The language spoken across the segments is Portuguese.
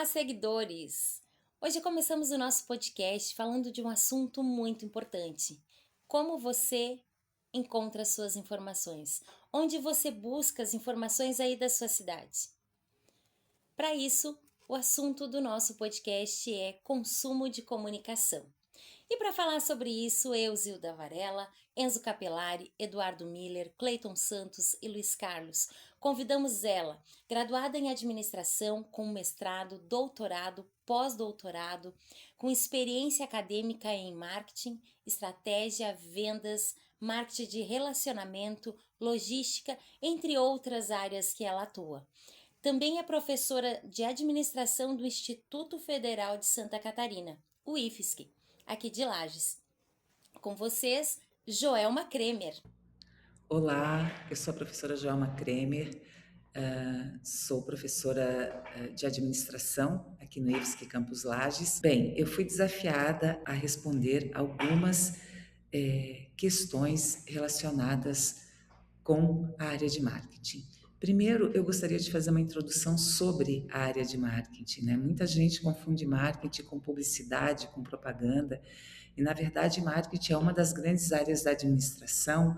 seguidores! Hoje começamos o nosso podcast falando de um assunto muito importante. Como você encontra as suas informações? Onde você busca as informações aí da sua cidade? Para isso, o assunto do nosso podcast é consumo de comunicação. E para falar sobre isso, eu, Zilda Varela, Enzo Capelari, Eduardo Miller, Cleiton Santos e Luiz Carlos, convidamos ela, graduada em administração, com mestrado, doutorado, pós-doutorado, com experiência acadêmica em marketing, estratégia, vendas, marketing de relacionamento, logística, entre outras áreas que ela atua. Também é professora de administração do Instituto Federal de Santa Catarina, o IFSC, aqui de Lages. Com vocês, Joelma Kremer. Olá, eu sou a professora Joelma Kremer, sou professora de administração aqui no IFSC Campus Lages. Bem, eu fui desafiada a responder algumas questões relacionadas com a área de marketing. Primeiro, eu gostaria de fazer uma introdução sobre a área de marketing, né? Muita gente confunde marketing com publicidade, com propaganda, e na verdade marketing é uma das grandes áreas da administração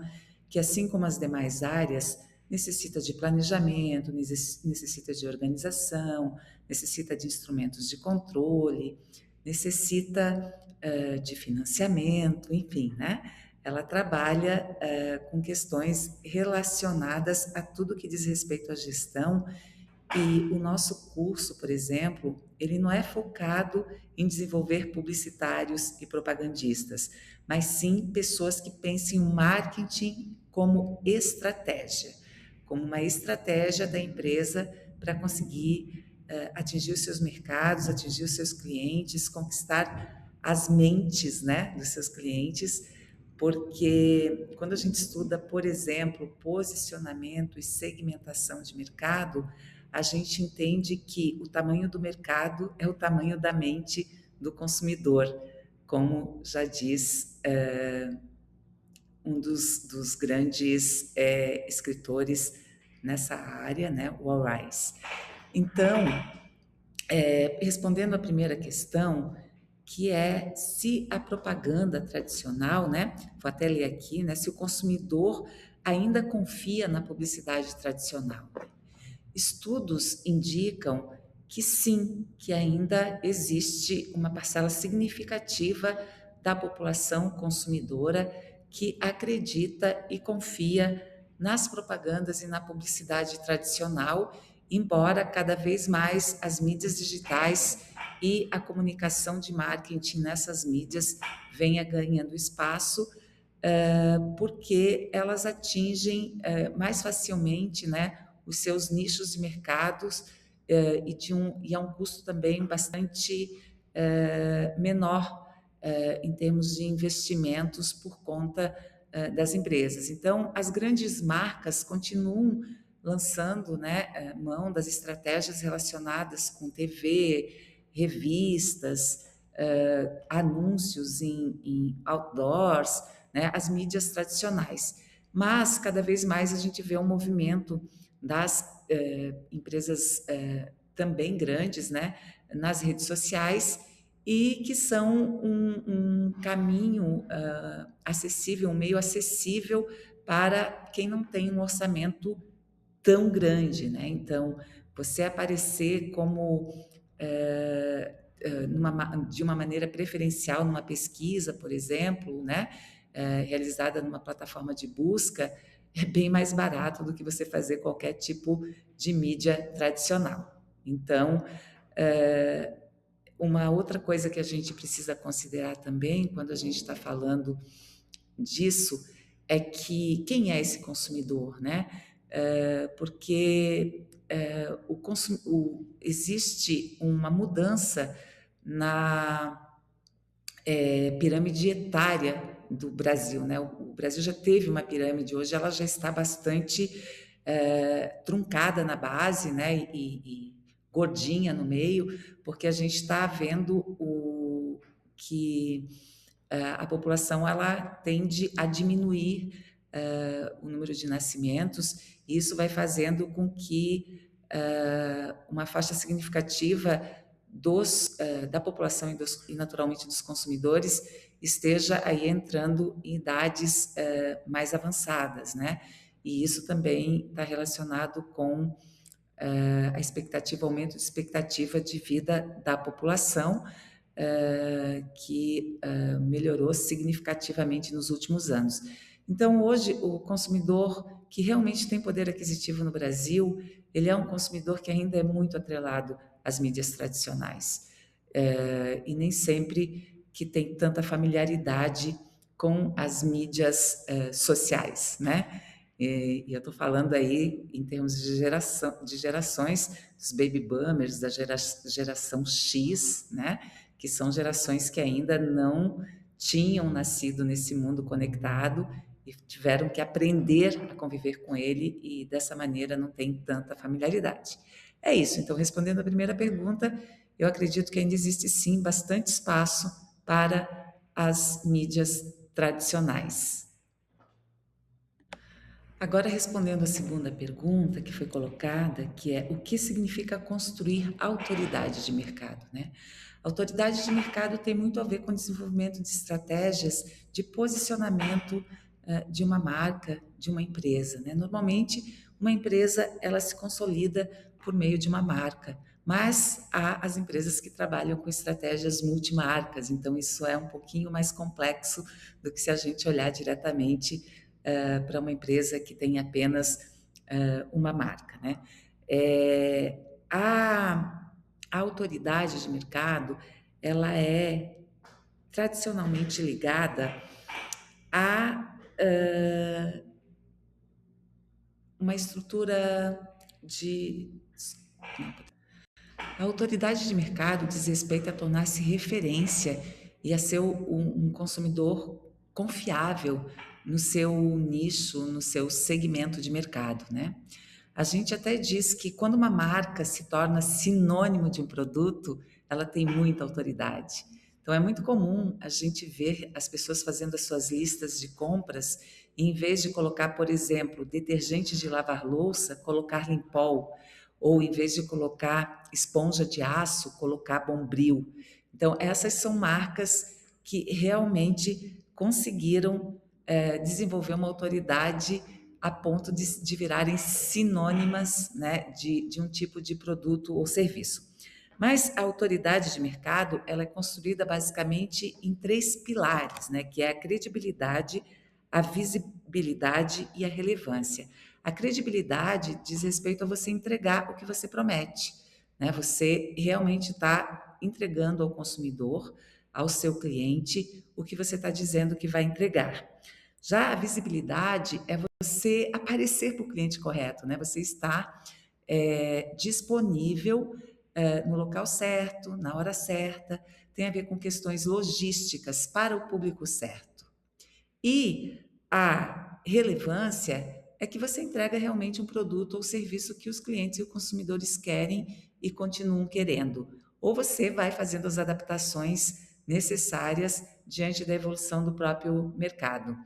que, assim como as demais áreas, necessita de planejamento, necessita de organização, necessita de instrumentos de controle, necessita de financiamento, enfim, né? Ela trabalha com questões relacionadas a tudo que diz respeito à gestão, e o nosso curso, por exemplo, ele não é focado em desenvolver publicitários e propagandistas, mas sim pessoas que pensem o marketing como estratégia, como uma estratégia da empresa para conseguir atingir os seus mercados, atingir os seus clientes, conquistar as mentes, né, dos seus clientes, porque quando a gente estuda, por exemplo, posicionamento e segmentação de mercado, a gente entende que o tamanho do mercado é o tamanho da mente do consumidor, como já diz um dos grandes escritores nessa área, né, o Al Ries. Então, respondendo à primeira questão, que é se a propaganda tradicional, né, vou até ler aqui, né, se o consumidor ainda confia na publicidade tradicional. Estudos indicam que sim, que ainda existe uma parcela significativa da população consumidora que acredita e confia nas propagandas e na publicidade tradicional, embora cada vez mais as mídias digitais e a comunicação de marketing nessas mídias venha ganhando espaço, porque elas atingem mais facilmente, né, os seus nichos de mercados e a um custo também bastante menor em termos de investimentos por conta das empresas. Então, as grandes marcas continuam lançando, né, mão das estratégias relacionadas com TV, revistas, anúncios em outdoors, né, as mídias tradicionais. Mas, cada vez mais, a gente vê um movimento das empresas também grandes, né, nas redes sociais, e que são um caminho acessível, um meio acessível para quem não tem um orçamento tão grande, né? Então, você aparecer como de uma maneira preferencial numa pesquisa, por exemplo, né, realizada numa plataforma de busca, é bem mais barato do que você fazer qualquer tipo de mídia tradicional. Então, uma outra coisa que a gente precisa considerar também, quando a gente está falando disso, é que quem é esse consumidor, né? Porque existe uma mudança na pirâmide etária do Brasil, né? O Brasil já teve uma pirâmide, hoje ela já está bastante truncada na base, né? E gordinha no meio, porque a gente está vendo que a população ela tende a diminuir o número de nascimentos, e isso vai fazendo com que uma faixa significativa da população e naturalmente dos consumidores esteja aí entrando em idades mais avançadas, né? E isso também está relacionado com a expectativa, aumento de expectativa de vida da população, que melhorou significativamente nos últimos anos. Então, hoje, o consumidor que realmente tem poder aquisitivo no Brasil, ele é um consumidor que ainda é muito atrelado às mídias tradicionais, e nem sempre que tem tanta familiaridade com as mídias sociais, né? E eu estou falando aí em termos de gerações, dos baby boomers, da geração X, né? Que são gerações que ainda não tinham nascido nesse mundo conectado e tiveram que aprender a conviver com ele e dessa maneira não tem tanta familiaridade. É isso. Então, respondendo a primeira pergunta, eu acredito que ainda existe sim bastante espaço para as mídias tradicionais. Agora, respondendo a segunda pergunta que foi colocada, que é o que significa construir autoridade de mercado, né? Autoridade de mercado tem muito a ver com o desenvolvimento de estratégias de posicionamento de uma marca, de uma empresa, né? Normalmente, uma empresa, ela se consolida por meio de uma marca, mas há as empresas que trabalham com estratégias multimarcas, então isso é um pouquinho mais complexo do que se a gente olhar diretamente para uma empresa que tem apenas uma marca, né? A autoridade de mercado, ela é tradicionalmente ligada a uma estrutura de... A autoridade de mercado diz respeito a tornar-se referência e a ser um consumidor confiável no seu nicho, no seu segmento de mercado, né? A gente até diz que quando uma marca se torna sinônimo de um produto, ela tem muita autoridade. Então é muito comum a gente ver as pessoas fazendo as suas listas de compras e em vez de colocar, por exemplo, detergente de lavar louça, colocar Limpol, ou em vez de colocar esponja de aço, colocar Bombril. Então essas são marcas que realmente conseguiram desenvolver uma autoridade a ponto de virarem sinônimas, né, de um tipo de produto ou serviço. Mas a autoridade de mercado, ela é construída basicamente em 3 pilares, né, que é a credibilidade, a visibilidade e a relevância. A credibilidade diz respeito a você entregar o que você promete, né? Você realmente está entregando ao consumidor, ao seu cliente, o que você está dizendo que vai entregar. Já a visibilidade é você aparecer para o cliente correto, né? Você está disponível no local certo, na hora certa, tem a ver com questões logísticas para o público certo. E a relevância é que você entrega realmente um produto ou serviço que os clientes e os consumidores querem e continuam querendo. Ou você vai fazendo as adaptações necessárias diante da evolução do próprio mercado.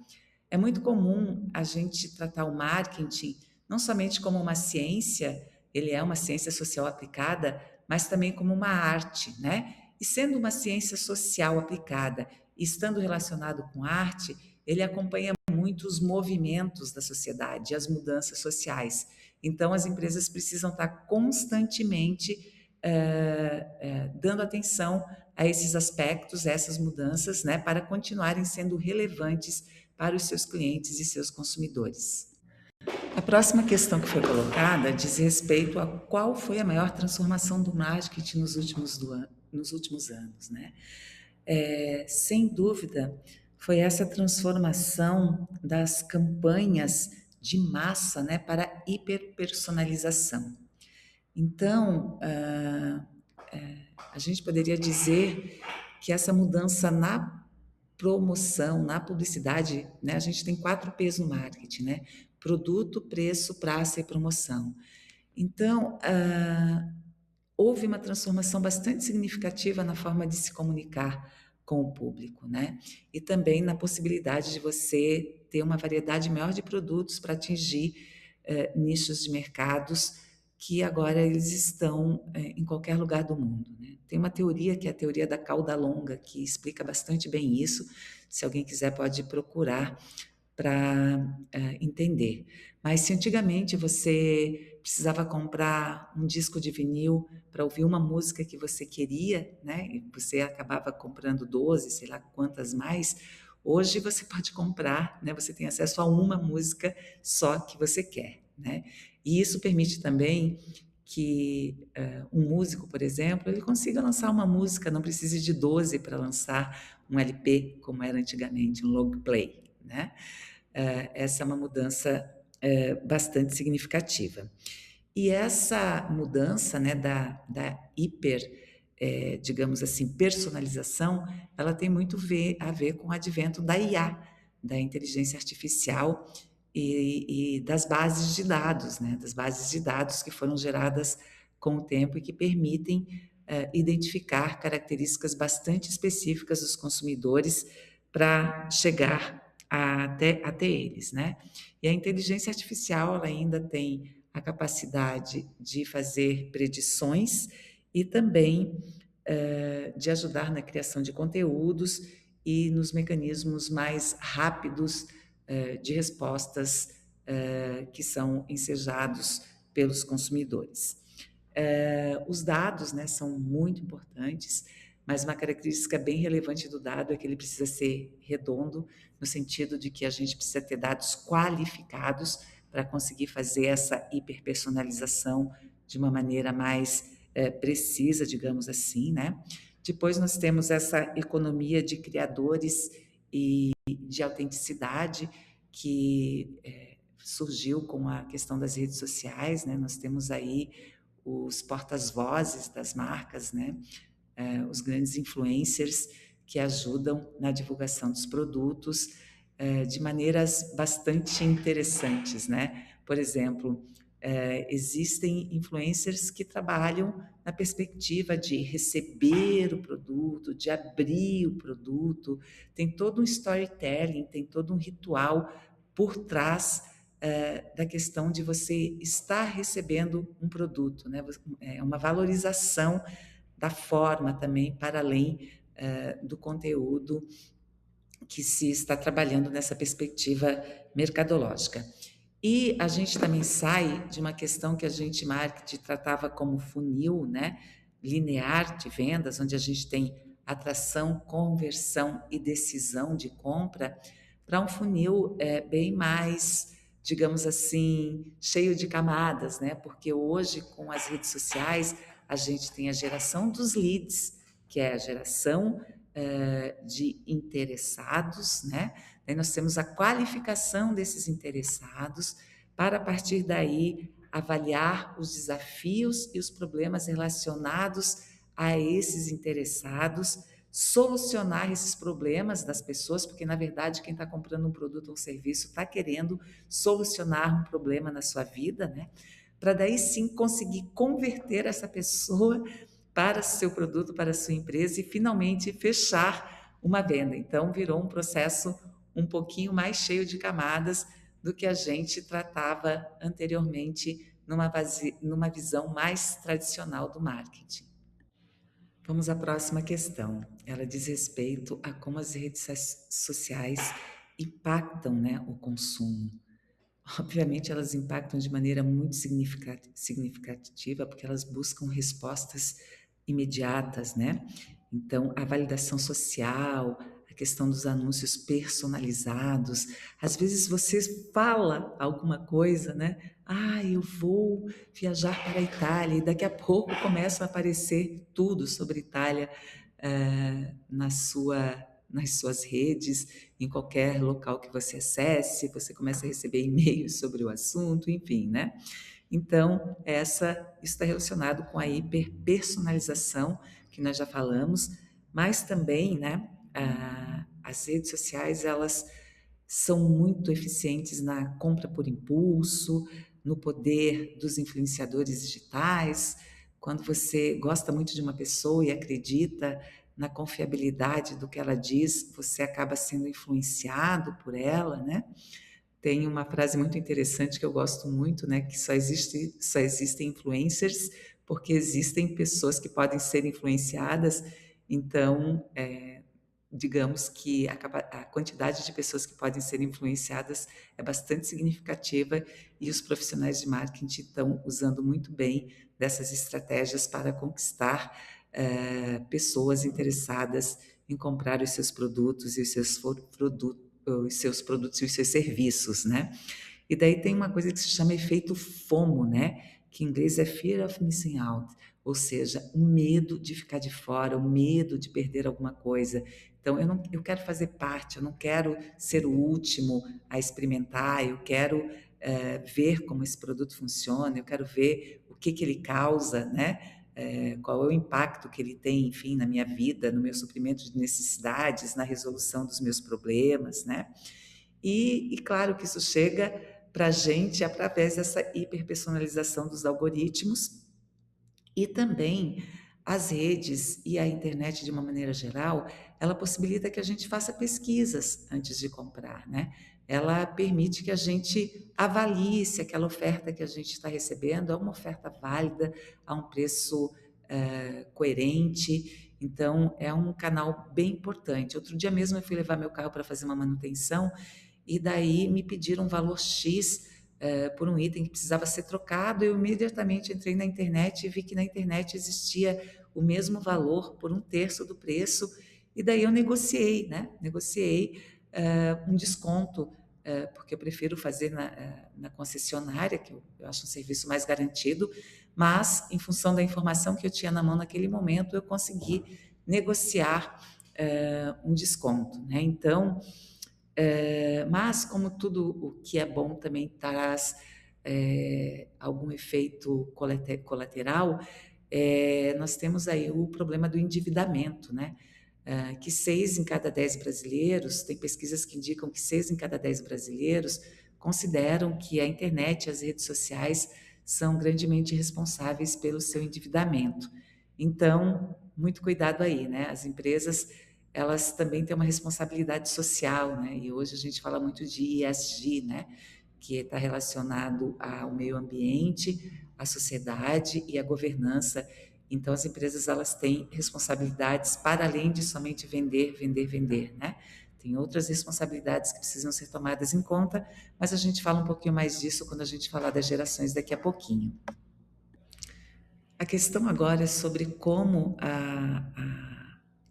É muito comum a gente tratar o marketing não somente como uma ciência, ele é uma ciência social aplicada, mas também como uma arte, né? E sendo uma ciência social aplicada e estando relacionado com arte, ele acompanha muito os movimentos da sociedade, as mudanças sociais. Então, as empresas precisam estar constantemente dando atenção a esses aspectos, a essas mudanças, né, para continuarem sendo relevantes para os seus clientes e seus consumidores. A próxima questão que foi colocada diz respeito a qual foi a maior transformação do marketing nos últimos anos, né? Sem dúvida, foi essa transformação das campanhas de massa, né, para hiperpersonalização. Então, a gente poderia dizer que essa mudança na promoção, na publicidade, né, a gente tem 4 P's no marketing, né? Produto, preço, praça e promoção. Então, houve uma transformação bastante significativa na forma de se comunicar com o público, né? E também na possibilidade de você ter uma variedade maior de produtos para atingir nichos de mercados que agora eles estão em qualquer lugar do mundo, né? Tem uma teoria que é a teoria da cauda longa, que explica bastante bem isso. Se alguém quiser, pode procurar para entender. Mas se antigamente você precisava comprar um disco de vinil para ouvir uma música que você queria, né? E você acabava comprando 12, sei lá quantas mais. Hoje você pode comprar, né? Você tem acesso a uma música só que você quer, né? E isso permite também que um músico, por exemplo, ele consiga lançar uma música, não precise de 12 para lançar um LP, como era antigamente, um long play, né? Essa é uma mudança bastante significativa. E essa mudança, né, da hiper, digamos assim, personalização, ela tem muito a ver com o advento da IA, da inteligência artificial e das bases de dados, né, das bases de dados que foram geradas com o tempo e que permitem identificar características bastante específicas dos consumidores para chegar até eles, né? E a inteligência artificial ela ainda tem a capacidade de fazer predições e também de ajudar na criação de conteúdos e nos mecanismos mais rápidos de respostas que são ensejados pelos consumidores. Os dados, né, são muito importantes, mas uma característica bem relevante do dado é que ele precisa ser redondo, no sentido de que a gente precisa ter dados qualificados para conseguir fazer essa hiperpersonalização de uma maneira mais precisa, digamos assim, né? Depois nós temos essa economia de criadores e de autenticidade que surgiu com a questão das redes sociais, né? Nós temos aí os portas-vozes das marcas, né? Os grandes influencers que ajudam na divulgação dos produtos de maneiras bastante interessantes, né? Por exemplo, existem influencers que trabalham na perspectiva de receber o produto, de abrir o produto, tem todo um storytelling, tem todo um ritual por trás da questão de você estar recebendo um produto, né? É uma valorização da forma também, para além do conteúdo que se está trabalhando nessa perspectiva mercadológica. E a gente também sai de uma questão que a gente, marketing, tratava como funil, né? Linear de vendas, onde a gente tem atração, conversão e decisão de compra, para um funil bem mais, digamos assim, cheio de camadas, né? Porque hoje, com as redes sociais, a gente tem a geração dos leads, que é a geração de interessados, né? Daí nós temos a qualificação desses interessados para, a partir daí, avaliar os desafios e os problemas relacionados a esses interessados, solucionar esses problemas das pessoas, porque, na verdade, quem está comprando um produto ou um serviço está querendo solucionar um problema na sua vida, né? Para daí sim conseguir converter essa pessoa para seu produto, para sua empresa e finalmente fechar uma venda. Então, virou um processo um pouquinho mais cheio de camadas do que a gente tratava anteriormente numa visão mais tradicional do marketing. Vamos à próxima questão. Ela diz respeito a como as redes sociais impactam, né, o consumo. Obviamente, elas impactam de maneira muito significativa, porque elas buscam respostas imediatas, né? Então, a validação social, a questão dos anúncios personalizados. Às vezes você fala alguma coisa, né? Ah, eu vou viajar para a Itália, e daqui a pouco começa a aparecer tudo sobre Itália nas suas redes, em qualquer local que você acesse, você começa a receber e-mails sobre o assunto, enfim, né? Então, isso está relacionado com a hiperpersonalização, que nós já falamos, mas também, né, as redes sociais, elas são muito eficientes na compra por impulso, no poder dos influenciadores digitais. Quando você gosta muito de uma pessoa e acredita na confiabilidade do que ela diz, você acaba sendo influenciado por ela, né? tem uma frase muito interessante que eu gosto muito, né, que só existem influencers porque existem pessoas que podem ser influenciadas. Então, digamos que a quantidade de pessoas que podem ser influenciadas é bastante significativa e os profissionais de marketing estão usando muito bem dessas estratégias para conquistar pessoas interessadas em comprar os seus produtos e os seus produtos e os seus serviços, né? E daí tem uma coisa que se chama efeito FOMO, né? Que em inglês é Fear of Missing Out, ou seja, o medo de ficar de fora, o medo de perder alguma coisa. Então, eu quero fazer parte, eu não quero ser o último a experimentar, eu quero ver como esse produto funciona, eu quero ver o que ele causa, né? Qual é o impacto que ele tem, enfim, na minha vida, no meu suprimento de necessidades, na resolução dos meus problemas, né? E claro que isso chega para a gente através dessa hiperpersonalização dos algoritmos e também as redes e a internet de uma maneira geral, ela possibilita que a gente faça pesquisas antes de comprar, né? Ela permite que a gente avalie se aquela oferta que a gente está recebendo é uma oferta válida, a um preço coerente. Então, é um canal bem importante. Outro dia mesmo eu fui levar meu carro para fazer uma manutenção e daí me pediram um valor X por um item que precisava ser trocado. Eu imediatamente entrei na internet e vi que na internet existia o mesmo valor por um terço do preço, e daí eu negociei, né? Negociei um desconto, porque eu prefiro fazer na concessionária, que eu acho um serviço mais garantido, mas em função da informação que eu tinha na mão naquele momento, eu consegui negociar um desconto, né? Então, mas, como tudo o que é bom também traz algum efeito colateral, nós temos aí o problema do endividamento, né? Que 6 em cada 10 brasileiros, tem pesquisas que indicam que 6 em cada 10 brasileiros consideram que a internet e as redes sociais são grandemente responsáveis pelo seu endividamento. Então, muito cuidado aí, né? As empresas, elas também têm uma responsabilidade social, né? E hoje a gente fala muito de ESG, né? Que está relacionado ao meio ambiente, à sociedade e à governança. Então, as empresas, elas têm responsabilidades para além de somente vender, vender, vender, né? Tem outras responsabilidades que precisam ser tomadas em conta, mas a gente fala um pouquinho mais disso quando a gente falar das gerações daqui a pouquinho. A questão agora é sobre como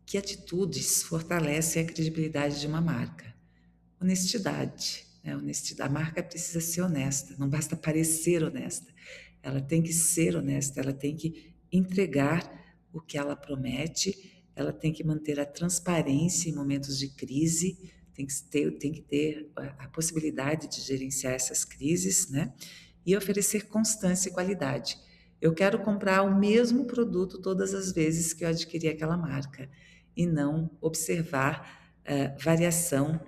que atitudes fortalecem a credibilidade de uma marca. Honestidade, né? Honestidade. A marca precisa ser honesta, não basta parecer honesta. Ela tem que ser honesta, ela tem que entregar o que ela promete, ela tem que manter a transparência em momentos de crise, tem que ter a possibilidade de gerenciar essas crises, né? E oferecer constância e qualidade. Eu quero comprar o mesmo produto todas as vezes que eu adquirir aquela marca e não observar variação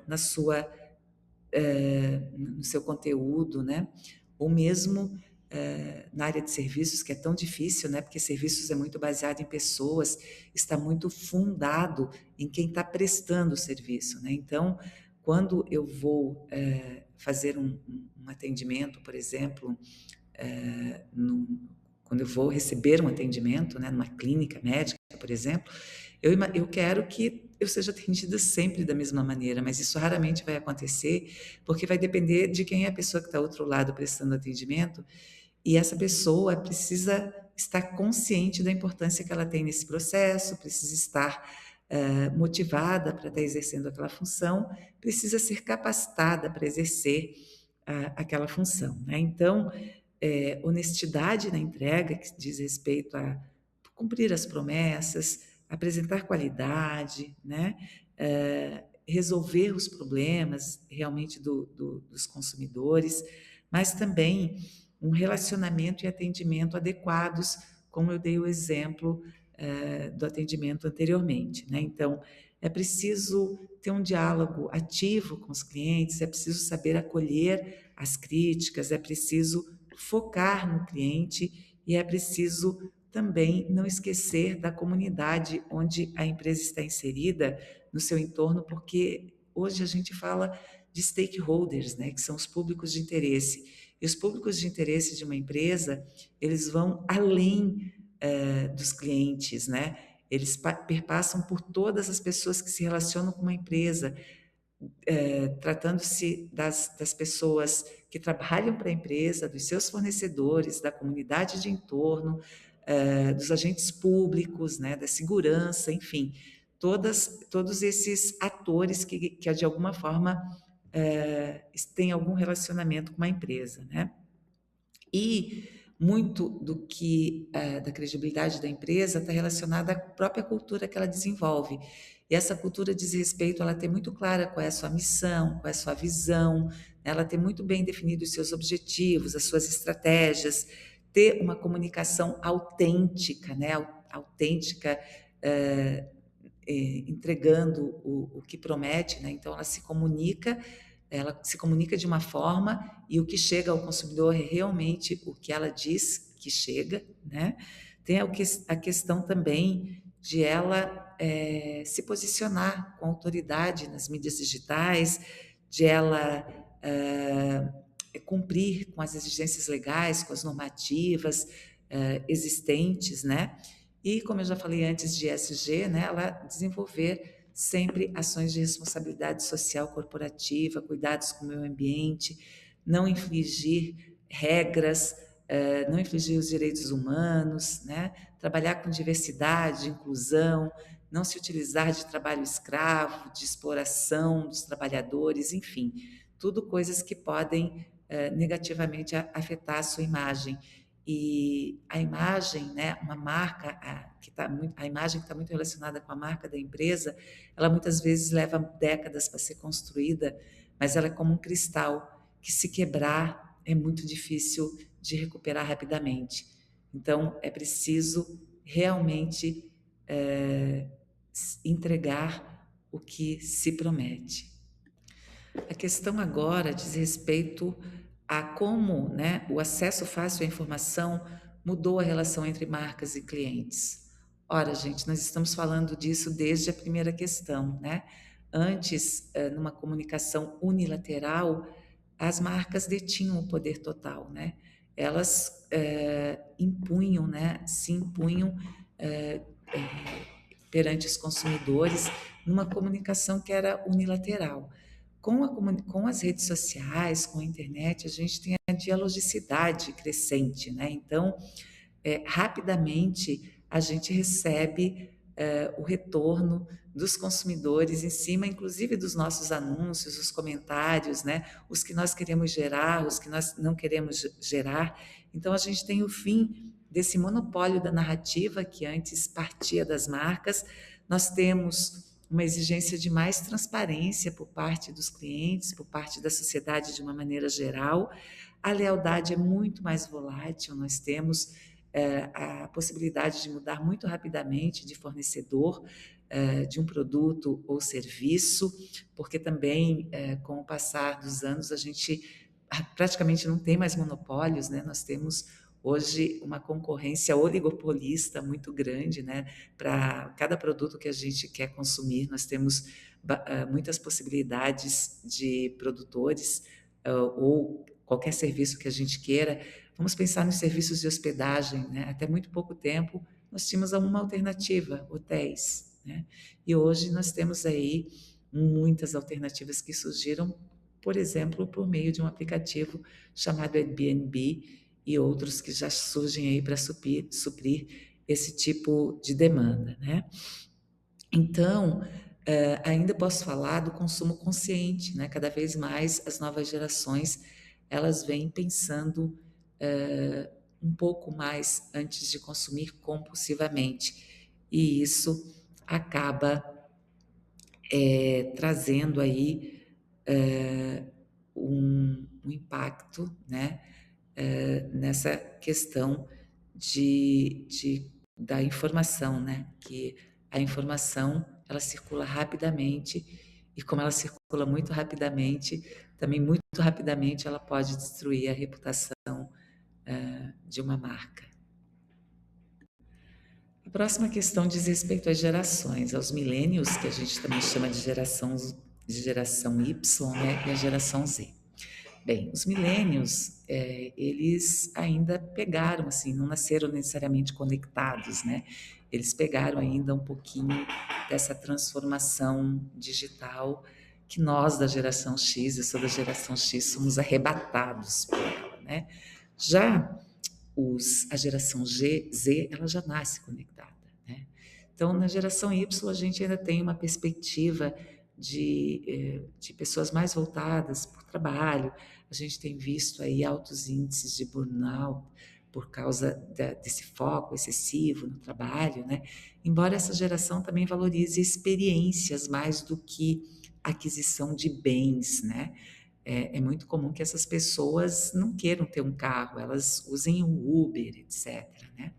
no seu conteúdo, né? Ou mesmo na área de serviços, que é tão difícil, né? Porque serviços é muito baseado em pessoas, está muito fundado em quem está prestando o serviço, né? Então, quando eu vou fazer um atendimento, por exemplo, eh, no, quando eu vou receber um atendimento, né, numa clínica médica, por exemplo, eu quero que eu seja atendida sempre da mesma maneira, mas isso raramente vai acontecer, porque vai depender de quem é a pessoa que está ao outro lado prestando atendimento, e essa pessoa precisa estar consciente da importância que ela tem nesse processo, precisa estar motivada para estar exercendo aquela função, precisa ser capacitada para exercer aquela função, né? Então, honestidade na entrega, que diz respeito a cumprir as promessas, apresentar qualidade, né? Resolver os problemas realmente dos consumidores, mas também um relacionamento e atendimento adequados, como eu dei o exemplo do atendimento anteriormente, né? Então, é preciso ter um diálogo ativo com os clientes, é preciso saber acolher as críticas, é preciso focar no cliente e é preciso também não esquecer da comunidade onde a empresa está inserida, no seu entorno, porque hoje a gente fala de stakeholders, né, que são os públicos de interesse. E os públicos de interesse de uma empresa, eles vão além dos clientes, né? Eles perpassam por todas as pessoas que se relacionam com uma empresa, tratando-se das pessoas que trabalham para a empresa, dos seus fornecedores, da comunidade de entorno, dos agentes públicos, né, da segurança, enfim, todos esses atores que de alguma forma têm algum relacionamento com uma empresa, né? E muito do que da credibilidade da empresa está relacionada à própria cultura que ela desenvolve. E essa cultura diz respeito a ela ter muito clara qual é a sua missão, qual é a sua visão, né? Ela ter muito bem definido os seus objetivos, as suas estratégias, ter uma comunicação autêntica, né? Autêntica, entregando o que promete, né? Então ela se comunica de uma forma e o que chega ao consumidor é realmente o que ela diz que chega, né? Tem a questão também de ela se posicionar com autoridade nas mídias digitais, de ela cumprir com as exigências legais, com as normativas existentes, né? E, como eu já falei antes de ESG, né, ela desenvolver sempre ações de responsabilidade social corporativa, cuidados com o meio ambiente, não infringir regras, não infringir os direitos humanos, né, trabalhar com diversidade, inclusão, não se utilizar de trabalho escravo, de exploração dos trabalhadores, enfim, tudo coisas que podem negativamente afetar a sua imagem. E a imagem, né, uma marca, a imagem que está muito relacionada com a marca da empresa, ela muitas vezes leva décadas para ser construída, mas ela é como um cristal que, se quebrar, é muito difícil de recuperar rapidamente. Então, é preciso realmente entregar o que se promete. A questão agora diz respeito a como, né, o acesso fácil à informação mudou a relação entre marcas e clientes. Ora, gente, nós estamos falando disso desde a primeira questão, né? Antes, numa comunicação unilateral, as marcas detinham o poder total, né? Elas impunham, né? Se impunham perante os consumidores numa comunicação que era unilateral. Com as redes sociais, com a internet, a gente tem a dialogicidade crescente, né? Então, rapidamente a gente recebe o retorno dos consumidores em cima, inclusive dos nossos anúncios, os comentários, né? Os que nós queremos gerar, os que nós não queremos gerar. Então, a gente tem o fim desse monopólio da narrativa que antes partia das marcas. Nós temos uma exigência de mais transparência por parte dos clientes, por parte da sociedade de uma maneira geral. A lealdade é muito mais volátil, nós temos a possibilidade de mudar muito rapidamente de fornecedor de um produto ou serviço, porque também, com o passar dos anos, a gente praticamente não tem mais monopólios, né? Nós temos hoje uma concorrência oligopolista muito grande, né? Para cada produto que a gente quer consumir, nós temos muitas possibilidades de produtores ou qualquer serviço que a gente queira. Vamos pensar nos serviços de hospedagem, né? Até muito pouco tempo nós tínhamos uma alternativa, hotéis, né? E hoje nós temos aí muitas alternativas que surgiram, por exemplo, por meio de um aplicativo chamado Airbnb e outros que já surgem aí para suprir esse tipo de demanda, né? Então, ainda posso falar do consumo consciente, né? Cada vez mais as novas gerações, elas vêm pensando um pouco mais antes de consumir compulsivamente, e isso acaba trazendo aí um impacto, né? Nessa questão da informação, né? Que a informação ela circula rapidamente e como ela circula muito rapidamente, também muito rapidamente ela pode destruir a reputação de uma marca. A próxima questão diz respeito às gerações, aos millennials, que a gente também chama de geração geração Y, né, e a geração Z. Bem, os millennials, eles ainda pegaram, assim, não nasceram necessariamente conectados, né? Eles pegaram ainda um pouquinho dessa transformação digital que nós da geração X, eu sou da geração X, somos arrebatados por ela, né? Já a geração Z, ela já nasce conectada, né? Então, na geração Y, a gente ainda tem uma perspectiva de pessoas mais voltadas para o trabalho. A gente tem visto aí altos índices de burnout por causa desse foco excessivo no trabalho, né? Embora essa geração também valorize experiências mais do que aquisição de bens, né? É muito comum que essas pessoas não queiram ter um carro, elas usem o Uber, etc., né?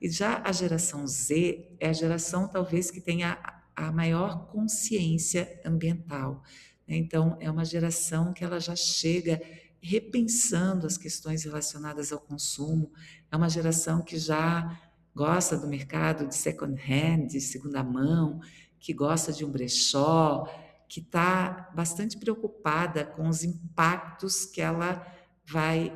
E já a geração Z é a geração talvez que tenha a maior consciência ambiental, né? Então, é uma geração que ela já chega repensando as questões relacionadas ao consumo, é uma geração que já gosta do mercado de second hand, de segunda mão, que gosta de um brechó, que está bastante preocupada com os impactos que ela vai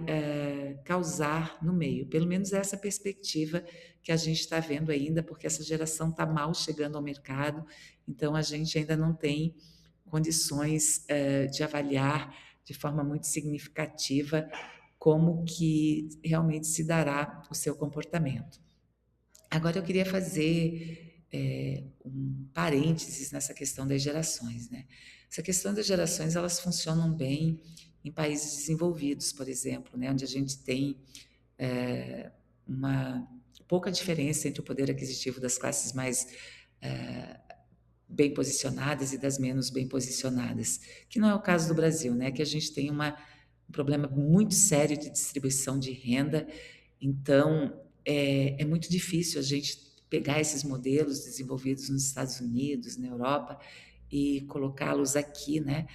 causar no meio. Pelo menos essa perspectiva que a gente está vendo ainda, porque essa geração está mal chegando ao mercado, então a gente ainda não tem condições de avaliar de forma muito significativa como que realmente se dará o seu comportamento. Agora eu queria fazer um parênteses nessa questão das gerações, né? Essa questão das gerações, elas funcionam bem em países desenvolvidos, por exemplo, né? Onde a gente tem uma pouca diferença entre o poder aquisitivo das classes mais bem posicionadas e das menos bem posicionadas, que não é o caso do Brasil, né? Que a gente tem um problema muito sério de distribuição de renda, então é muito difícil a gente pegar esses modelos desenvolvidos nos Estados Unidos, na Europa, e colocá-los aqui, né,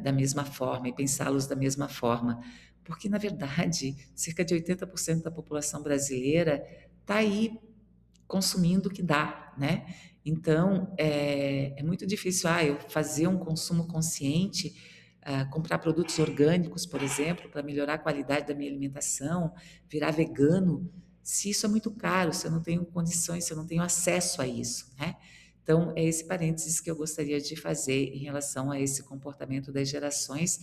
da mesma forma, e pensá-los da mesma forma. Porque, na verdade, cerca de 80% da população brasileira está aí consumindo o que dá, né? Então, é muito difícil eu fazer um consumo consciente, comprar produtos orgânicos, por exemplo, para melhorar a qualidade da minha alimentação, virar vegano, se isso é muito caro, se eu não tenho condições, se eu não tenho acesso a isso, né? Então, é esse parênteses que eu gostaria de fazer em relação a esse comportamento das gerações,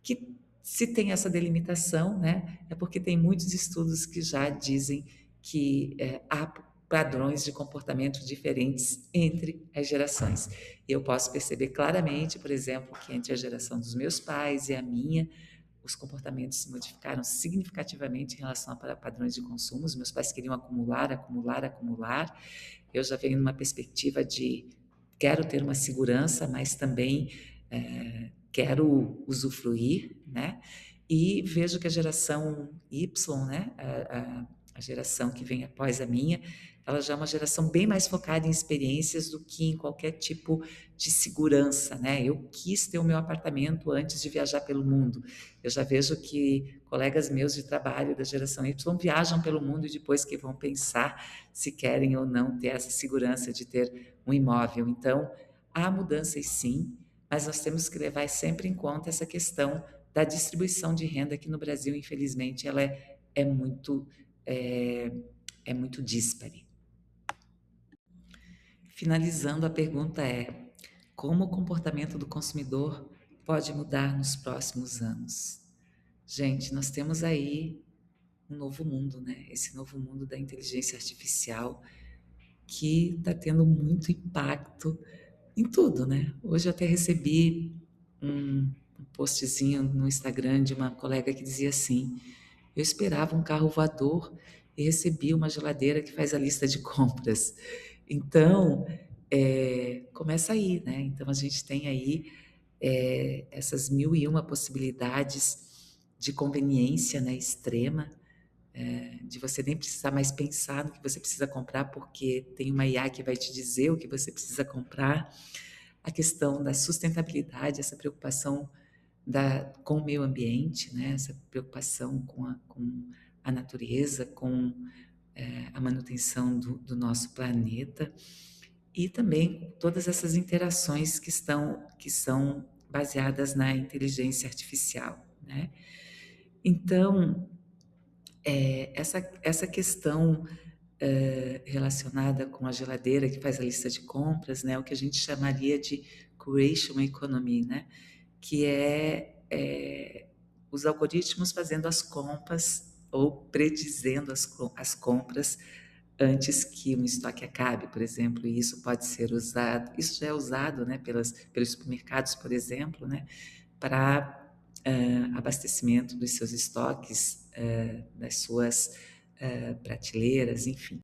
que se tem essa delimitação, né, é porque tem muitos estudos que já dizem que há padrões de comportamento diferentes entre as gerações. E eu posso perceber claramente, por exemplo, que entre a geração dos meus pais e a minha, os comportamentos se modificaram significativamente em relação a padrões de consumo. Os meus pais queriam acumular, acumular, acumular. Eu já venho numa perspectiva de quero ter uma segurança, mas também quero usufruir, né? E vejo que a geração Y, né, a geração que vem após a minha, ela já é uma geração bem mais focada em experiências do que em qualquer tipo de segurança, né? Eu quis ter o meu apartamento antes de viajar pelo mundo. Eu já vejo que colegas meus de trabalho da geração Y viajam pelo mundo e depois que vão pensar se querem ou não ter essa segurança de ter um imóvel. Então, há mudanças sim, mas nós temos que levar sempre em conta essa questão da distribuição de renda que no Brasil, infelizmente, ela é muito é, é muito díspare. Finalizando, a pergunta é: como o comportamento do consumidor pode mudar nos próximos anos? Gente, nós temos aí um novo mundo, né? Esse novo mundo da inteligência artificial que está tendo muito impacto em tudo, né? Hoje eu até recebi um postzinho no Instagram de uma colega que dizia assim: eu esperava um carro voador e recebi uma geladeira que faz a lista de compras. Então, começa aí, né? Então, a gente tem aí essas mil e uma possibilidades de conveniência, né, extrema, de você nem precisar mais pensar no que você precisa comprar, porque tem uma IA que vai te dizer o que você precisa comprar. A questão da sustentabilidade, essa preocupação com o meio ambiente, né? Essa preocupação com a natureza, com a manutenção do nosso planeta. e também todas essas interações que são baseadas na inteligência artificial, né. Então, essa questão, relacionada com a geladeira que faz a lista de compras, né, o que a gente chamaria de Creation Economy, né, que os algoritmos fazendo as compras ou predizendo as compras antes que um estoque acabe, por exemplo, e isso pode ser usado, isso já é usado, né, pelos supermercados, por exemplo, né, para abastecimento dos seus estoques, das suas prateleiras, enfim.